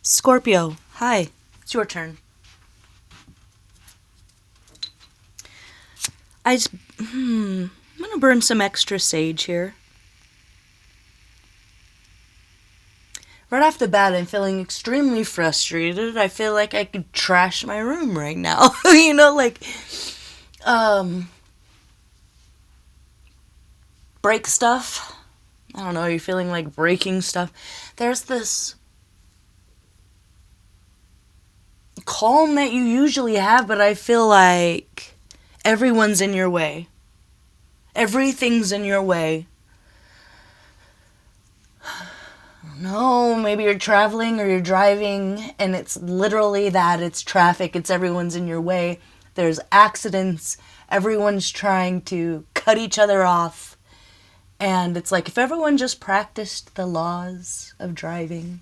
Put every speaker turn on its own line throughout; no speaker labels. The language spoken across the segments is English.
Scorpio, hi. It's your turn. I'm gonna burn some extra sage here. Right off the bat, I'm feeling extremely frustrated. I feel like I could trash my room right now. Break stuff. I don't know, you're feeling like breaking stuff. There's this calm that you usually have, but I feel like everyone's in your way. Everything's in your way. No, maybe you're traveling or you're driving and it's literally that. It's traffic. It's everyone's in your way. There's accidents. Everyone's trying to cut each other off. And it's like if everyone just practiced the laws of driving.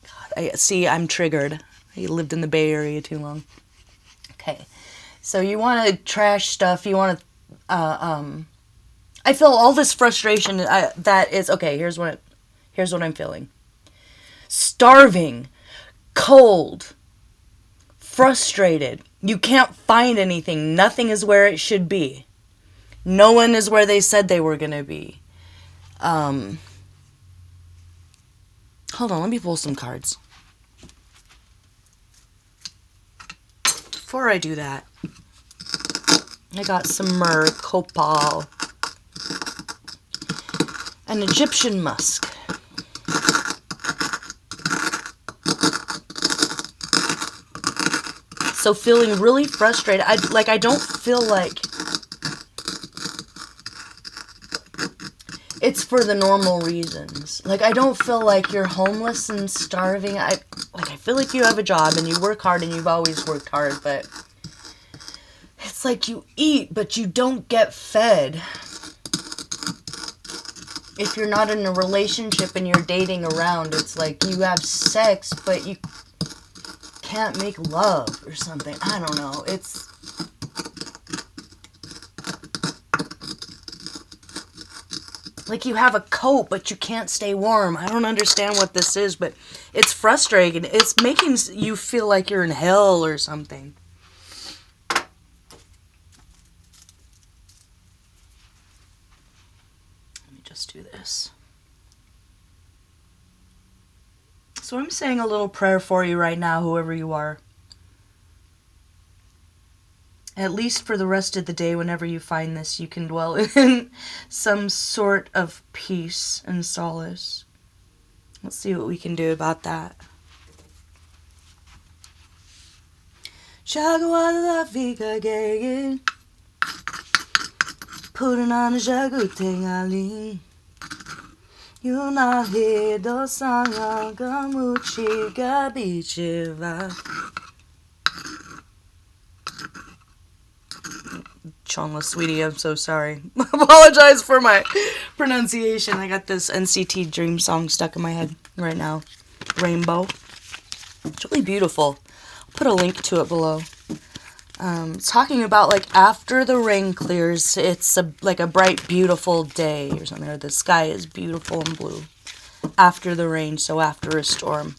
God, I'm triggered. I lived in the Bay Area too long. Okay. So you want to trash stuff. You want to, I feel all this frustration that is, okay, here's what I'm feeling. Starving, cold, frustrated. You can't find anything. Nothing is where it should be. No one is where they said they were going to be. Hold on, let me pull some cards. Before I do that, I got some myrrh, copal, an Egyptian musk. So feeling really frustrated. I don't feel like it's for the normal reasons. Like, I don't feel like you're homeless and starving. I feel like you have a job and you work hard and you've always worked hard, but it's like you eat, but you don't get fed. If you're not in a relationship and you're dating around, it's like you have sex, but you can't make love or something. I don't know. It's like you have a coat, but you can't stay warm. I don't understand what this is, but it's frustrating. It's making you feel like you're in hell or something. Let me just do this. So I'm saying a little prayer for you right now, whoever you are. At least for the rest of the day, whenever you find this, you can dwell in some sort of peace and solace. Let's see what we can do about that. Putting on a jagutengali. Yunahido sanga gamuchi gabichiva. Chonla, sweetie, I'm so sorry. Apologize for my pronunciation. I got this NCT Dream song stuck in my head right now. Rainbow. It's really beautiful. I'll put a link to it below. It's talking about like after the rain clears, it's like a bright, beautiful day or something. Or the sky is beautiful and blue. After the rain, so after a storm.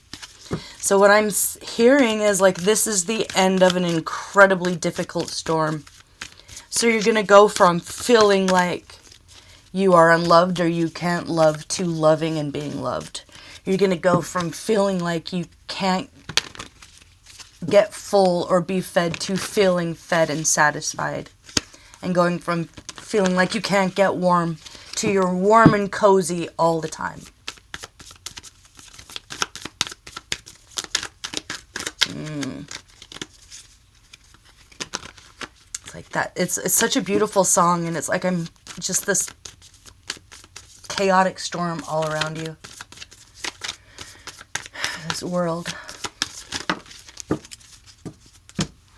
So what I'm hearing is like this is the end of an incredibly difficult storm. So you're going to go from feeling like you are unloved or you can't love to loving and being loved. You're going to go from feeling like you can't get full or be fed to feeling fed and satisfied. And going from feeling like you can't get warm to you're warm and cozy all the time. Like that. It's such a beautiful song, and it's like I'm just this chaotic storm all around you. This world.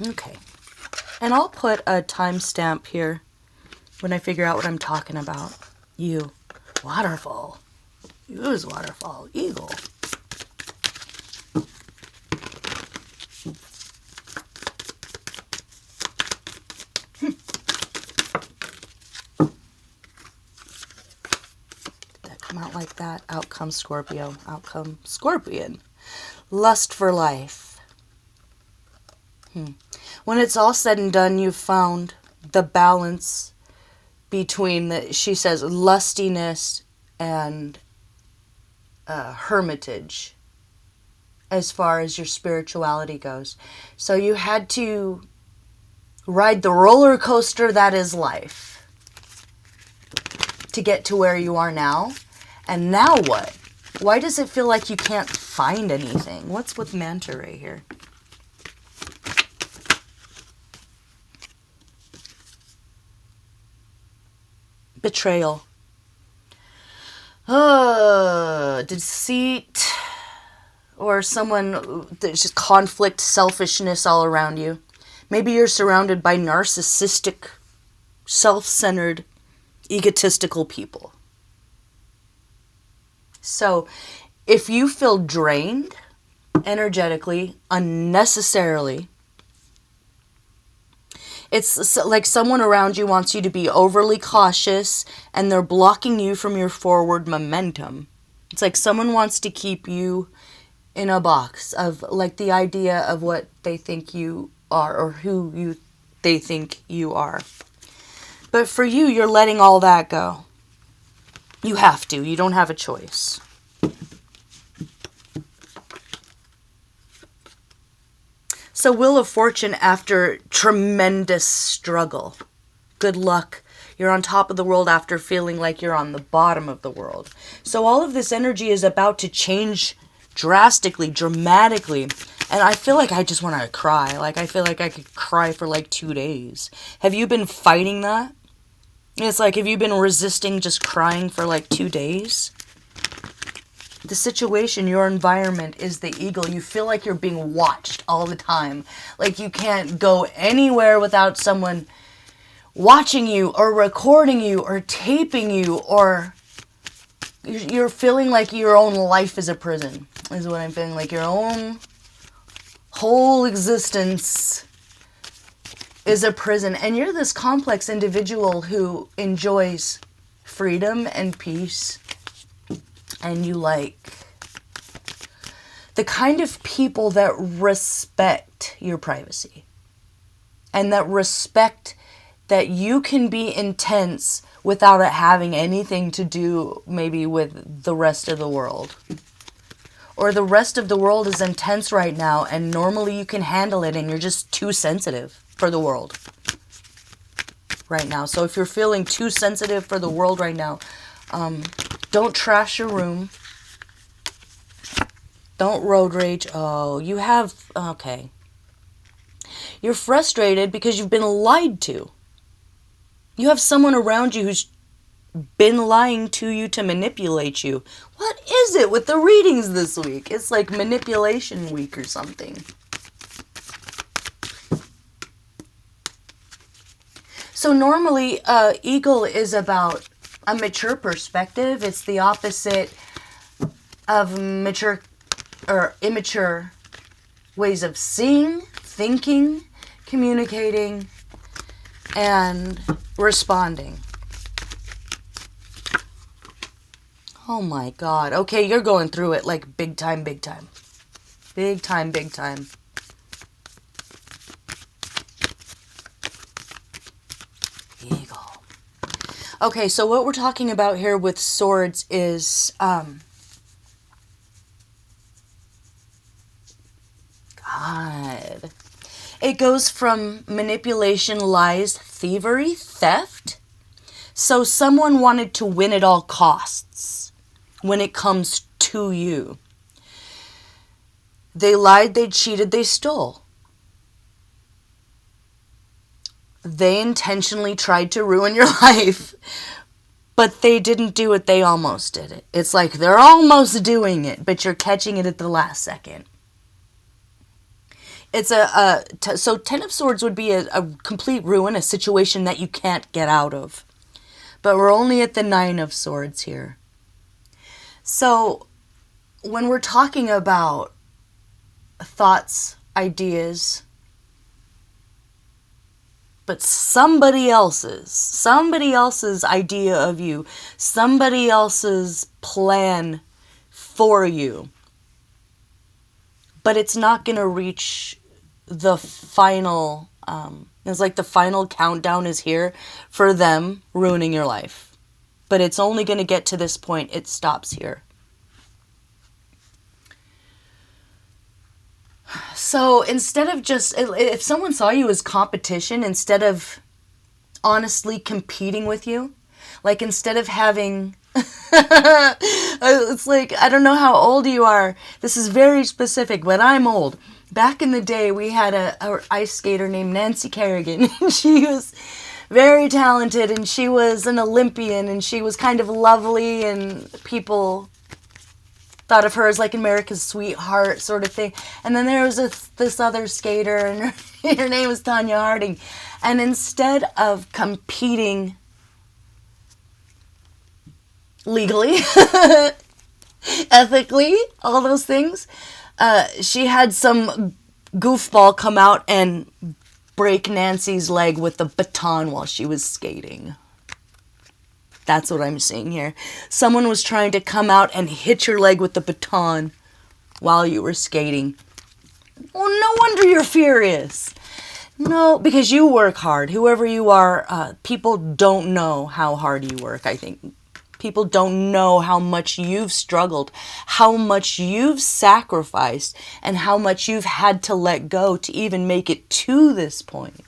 Okay. And I'll put a timestamp here when I figure out what I'm talking about. You. Waterfall. Use waterfall. Eagle. Out like that, out come Scorpio. Out come Scorpion. Lust for life. When it's all said and done, you've found the balance between, she says, lustiness and hermitage as far as your spirituality goes. So you had to ride the roller coaster that is life to get to where you are now. And now what? Why does it feel like you can't find anything? What's with Manta Ray here? Betrayal. Deceit. Or someone, there's just conflict, selfishness all around you. Maybe you're surrounded by narcissistic, self-centered, egotistical people. So, if you feel drained energetically, unnecessarily, it's like someone around you wants you to be overly cautious and they're blocking you from your forward momentum. It's like someone wants to keep you in a box of like the idea of what they think you are or who they think you are. But for you, you're letting all that go. You have to. You don't have a choice. So Wheel of Fortune after tremendous struggle. Good luck. You're on top of the world after feeling like you're on the bottom of the world. So all of this energy is about to change drastically, dramatically. And I feel like I just want to cry. Like I feel like I could cry for like 2 days. Have you been fighting that? It's like, have you been resisting just crying for like 2 days? The situation, your environment is the eagle. You feel like you're being watched all the time. Like you can't go anywhere without someone watching you or recording you or taping you, or you're feeling like your own life is a prison, is what I'm feeling. Like your own whole existence is a prison. And you're this complex individual who enjoys freedom and peace. And you like the kind of people that respect your privacy. And that respect that you can be intense without it having anything to do maybe with the rest of the world. Or the rest of the world is intense right now and normally you can handle it and you're just too sensitive for the world right now. So if you're feeling too sensitive for the world right now, don't trash your room. Don't road rage. Oh, you have... Okay. You're frustrated because you've been lied to. You have someone around you who's been lying to you to manipulate you. What is it with the readings this week? It's like manipulation week or something. So normally, Eagle is about a mature perspective. It's the opposite of mature or immature ways of seeing, thinking, communicating, and responding. Oh my God. Okay, you're going through it like big time, big time. Big time, big time. Eagle. Okay, so what we're talking about here with swords is God. It goes from manipulation, lies, thievery, theft. So someone wanted to win at all costs when it comes to you. They lied, they cheated, they stole. They intentionally tried to ruin your life, but they didn't do it, they almost did it. It's like they're almost doing it, but you're catching it at the last second. It's so Ten of Swords would be a complete ruin, a situation that you can't get out of. But we're only at the Nine of Swords here. So when we're talking about thoughts, ideas, but somebody else's idea of you, somebody else's plan for you. But it's not going to reach the final, it's like the final countdown is here for them ruining your life. But it's only going to get to this point. It stops here. So instead of just, if someone saw you as competition, instead of honestly competing with you, like instead of having, it's like, I don't know how old you are. This is very specific, but I'm old. Back in the day, we had a ice skater named Nancy Kerrigan. She was very talented, and she was an Olympian, and she was kind of lovely, and people thought of her as like America's sweetheart sort of thing. And then there was this other skater, and her name was Tanya Harding. And instead of competing legally, ethically, all those things, she had some goofball come out and break Nancy's leg with the baton while she was skating. That's what I'm seeing here. Someone was trying to come out and hit your leg with the baton while you were skating. Well, no wonder you're furious. No, because you work hard. Whoever you are, people don't know how hard you work, I think. People don't know how much you've struggled, how much you've sacrificed, and how much you've had to let go to even make it to this point.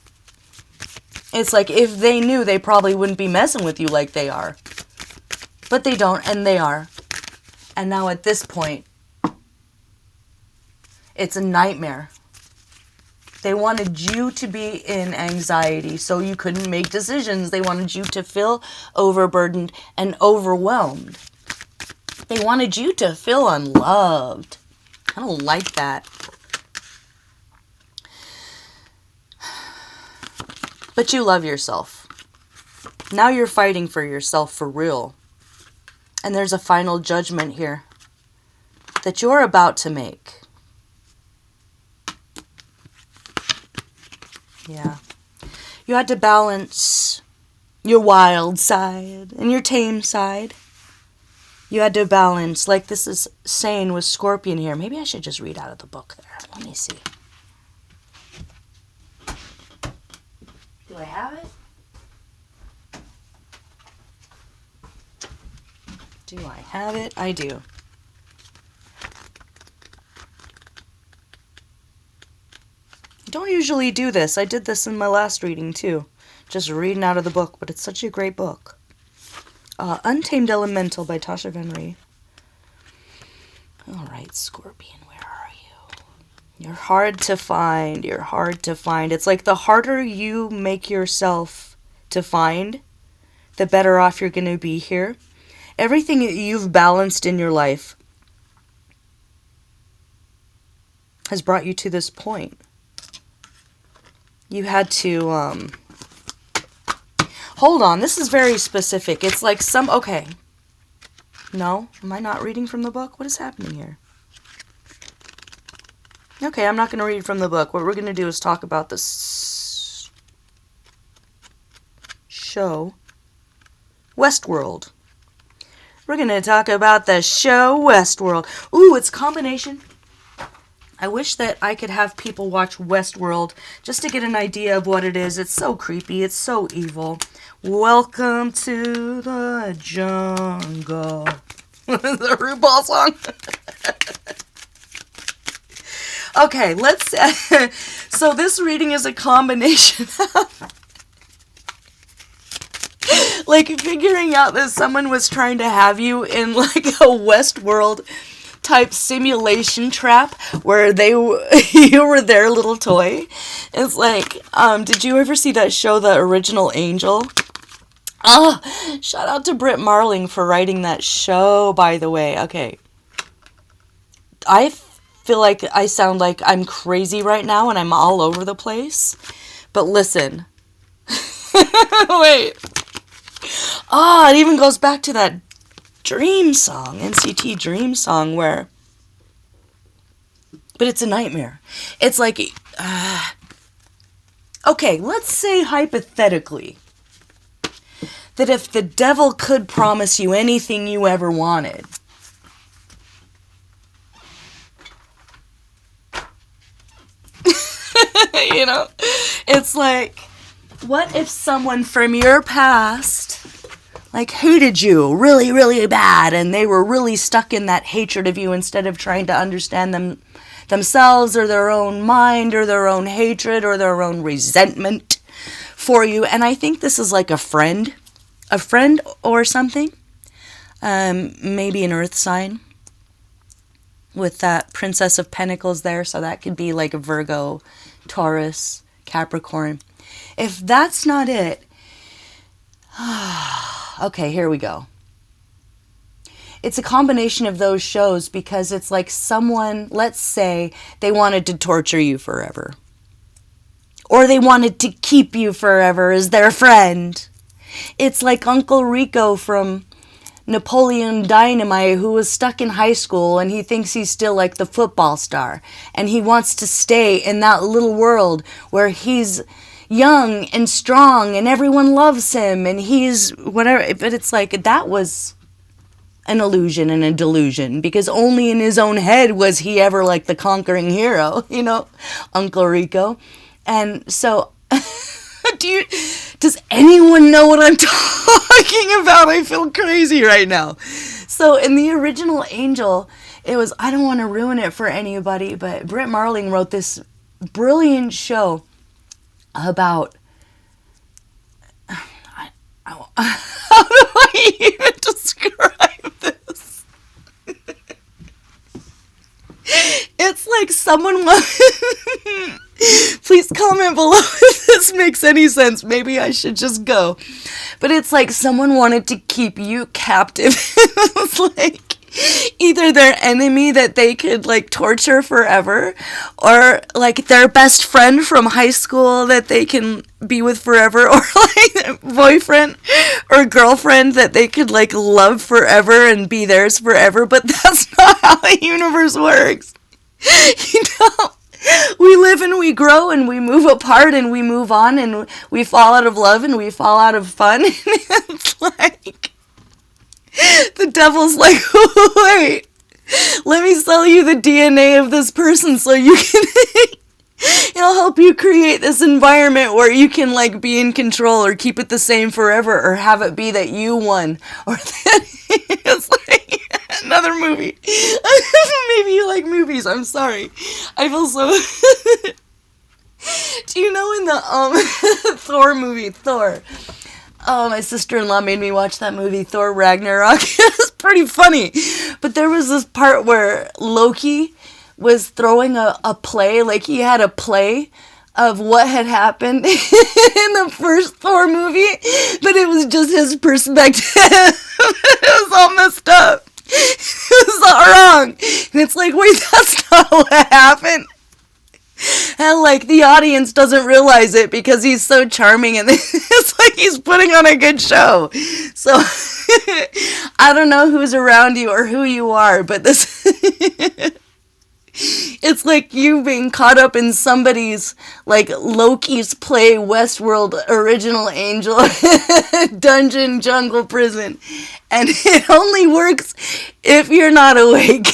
It's like if they knew, they probably wouldn't be messing with you like they are. But they don't, and they are. And now at this point, it's a nightmare. They wanted you to be in anxiety so you couldn't make decisions. They wanted you to feel overburdened and overwhelmed. They wanted you to feel unloved. I don't like that. But you love yourself. Now you're fighting for yourself for real. And there's a final judgment here that you're about to make. Yeah. You had to balance your wild side and your tame side. You had to balance, like this is saying with Scorpion here. Maybe I should just read out of the book there. Let me see. Do I have it? Do I have it? I do. I don't usually do this. I did this in my last reading too. Just reading out of the book, but it's such a great book. Untamed Elemental by Tasha Venry. Alright, Scorpion, where are you? You're hard to find. You're hard to find. It's like the harder you make yourself to find, the better off you're going to be here. Everything that you've balanced in your life has brought you to this point. You had to, hold on, this is very specific. It's like okay. No, am I not reading from the book? What is happening here? Okay, I'm not going to read from the book. What we're going to do is talk about this show, Westworld. We're going to talk about the show Westworld. Ooh, it's a combination. I wish that I could have people watch Westworld just to get an idea of what it is. It's so creepy. It's so evil. Welcome to the jungle. The RuPaul song. Okay, let's... so this reading is a combination of... like figuring out that someone was trying to have you in like a Westworld type simulation trap where you were their little toy. It's like, did you ever see that show, The Original Angel? Shout out to Britt Marling for writing that show, by the way. Okay. I feel like I sound like I'm crazy right now and I'm all over the place. But listen. Wait. It even goes back to that Dream song, NCT Dream song, where... But it's a nightmare. It's like... okay, let's say hypothetically that if the devil could promise you anything you ever wanted, You know? It's like, what if someone from your past, like, hated you really, really bad, and they were really stuck in that hatred of you instead of trying to understand themselves or their own mind or their own hatred or their own resentment for you. And I think this is like a friend or something. Maybe an earth sign with that Princess of Pentacles there. So that could be like a Virgo, Taurus, Capricorn. If that's not it, okay, here we go. It's a combination of those shows because it's like someone, let's say, they wanted to torture you forever. Or they wanted to keep you forever as their friend. It's like Uncle Rico from Napoleon Dynamite, who was stuck in high school and he thinks he's still like the football star. And he wants to stay in that little world where he's young and strong and everyone loves him and he's whatever. But it's like that was an illusion and a delusion because only in his own head was he ever like the conquering hero, you know, Uncle Rico. And so does anyone know what I'm talking about? I feel crazy right now. So in the original Angel, it was, I don't want to ruin it for anybody, but Britt Marling wrote this brilliant show about, how do I even describe this? It's like someone please comment below if this makes any sense. Maybe I should just go. But it's like someone wanted to keep you captive. It's like either their enemy that they could like torture forever, or like their best friend from high school that they can be with forever, or like boyfriend or girlfriend that they could like love forever and be theirs forever. But that's not how the universe works. You know, we live and we grow and we move apart and we move on and we fall out of love and we fall out of fun. And it's like the devil's like, wait, let me sell you the DNA of this person so you can it'll help you create this environment where you can like be in control or keep it the same forever or have it be that you won. Or that it's like another movie. Maybe you like movies. I'm sorry. I feel so do you know in the Thor movie, Thor? Oh, my sister-in-law made me watch that movie, Thor Ragnarok. It's pretty funny. But there was this part where Loki was throwing a play, like he had a play of what had happened in the first Thor movie, but it was just his perspective. It was all messed up. It was all wrong. And it's like, wait, that's not what happened. And like the audience doesn't realize it because he's so charming and it's like he's putting on a good show. So I don't know who's around you or who you are, but this it's like you being caught up in somebody's like Loki's play Westworld original Angel dungeon jungle prison, and it only works if you're not awake.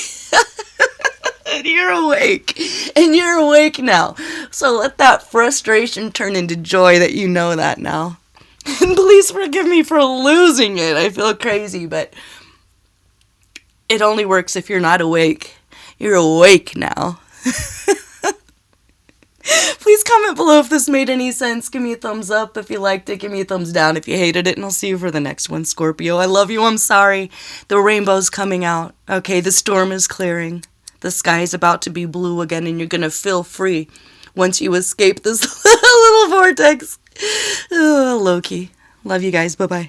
And you're awake, and you're awake now. So let that frustration turn into joy that you know that now. And please forgive me for losing it. I feel crazy, but it only works if you're not awake. You're awake now. Please comment below if this made any sense. Give me a thumbs up if you liked it. Give me a thumbs down if you hated it. And I'll see you for the next one, Scorpio. I love you. I'm sorry. The rainbow's coming out. Okay, the storm is clearing. The sky is about to be blue again, and you're going to feel free once you escape this little vortex. Oh, Loki. Love you guys. Bye-bye.